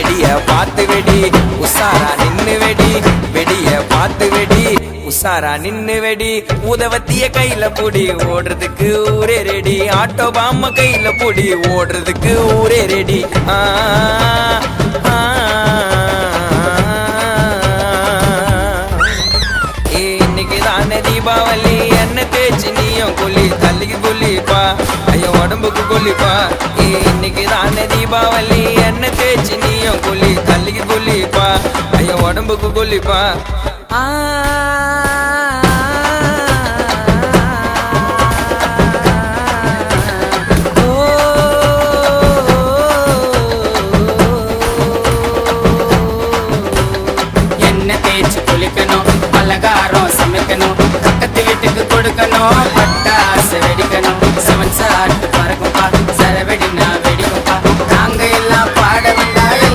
வெடிய பார்த்து வெடி உசாரா நின்னு வெடி வெடிய பார்த்து வெடி உசாரா நின்னு வெடி உதவத்திய கையில புடி ஓடுறதுக்கு ஊரே ரெடி ஆட்டோ பாம்ம கையில புடி ஓடுறதுக்கு ஊரே ரெடி இன்னைக்கு தானே தீபாவளி என்ன தேய்ச்சி நீயும் கொல்லி தள்ளிக்கு கொல்லிப்பா ஐயோ உடம்புக்கு கொல்லிப்பா இன்னைக்கு தானே தீபாவளி என்ன தேய்ச்சி நீயும் கொல்லி தள்ளிக்கு கொல்லிப்பா ஐயோ உடம்புக்கு கொல்லிப்பா என்ன தேய்ச்சி குளிக்கணும் பலகாரம் சமைக்கணும் பக்கத்து வீட்டுக்கு கொடுக்கணும்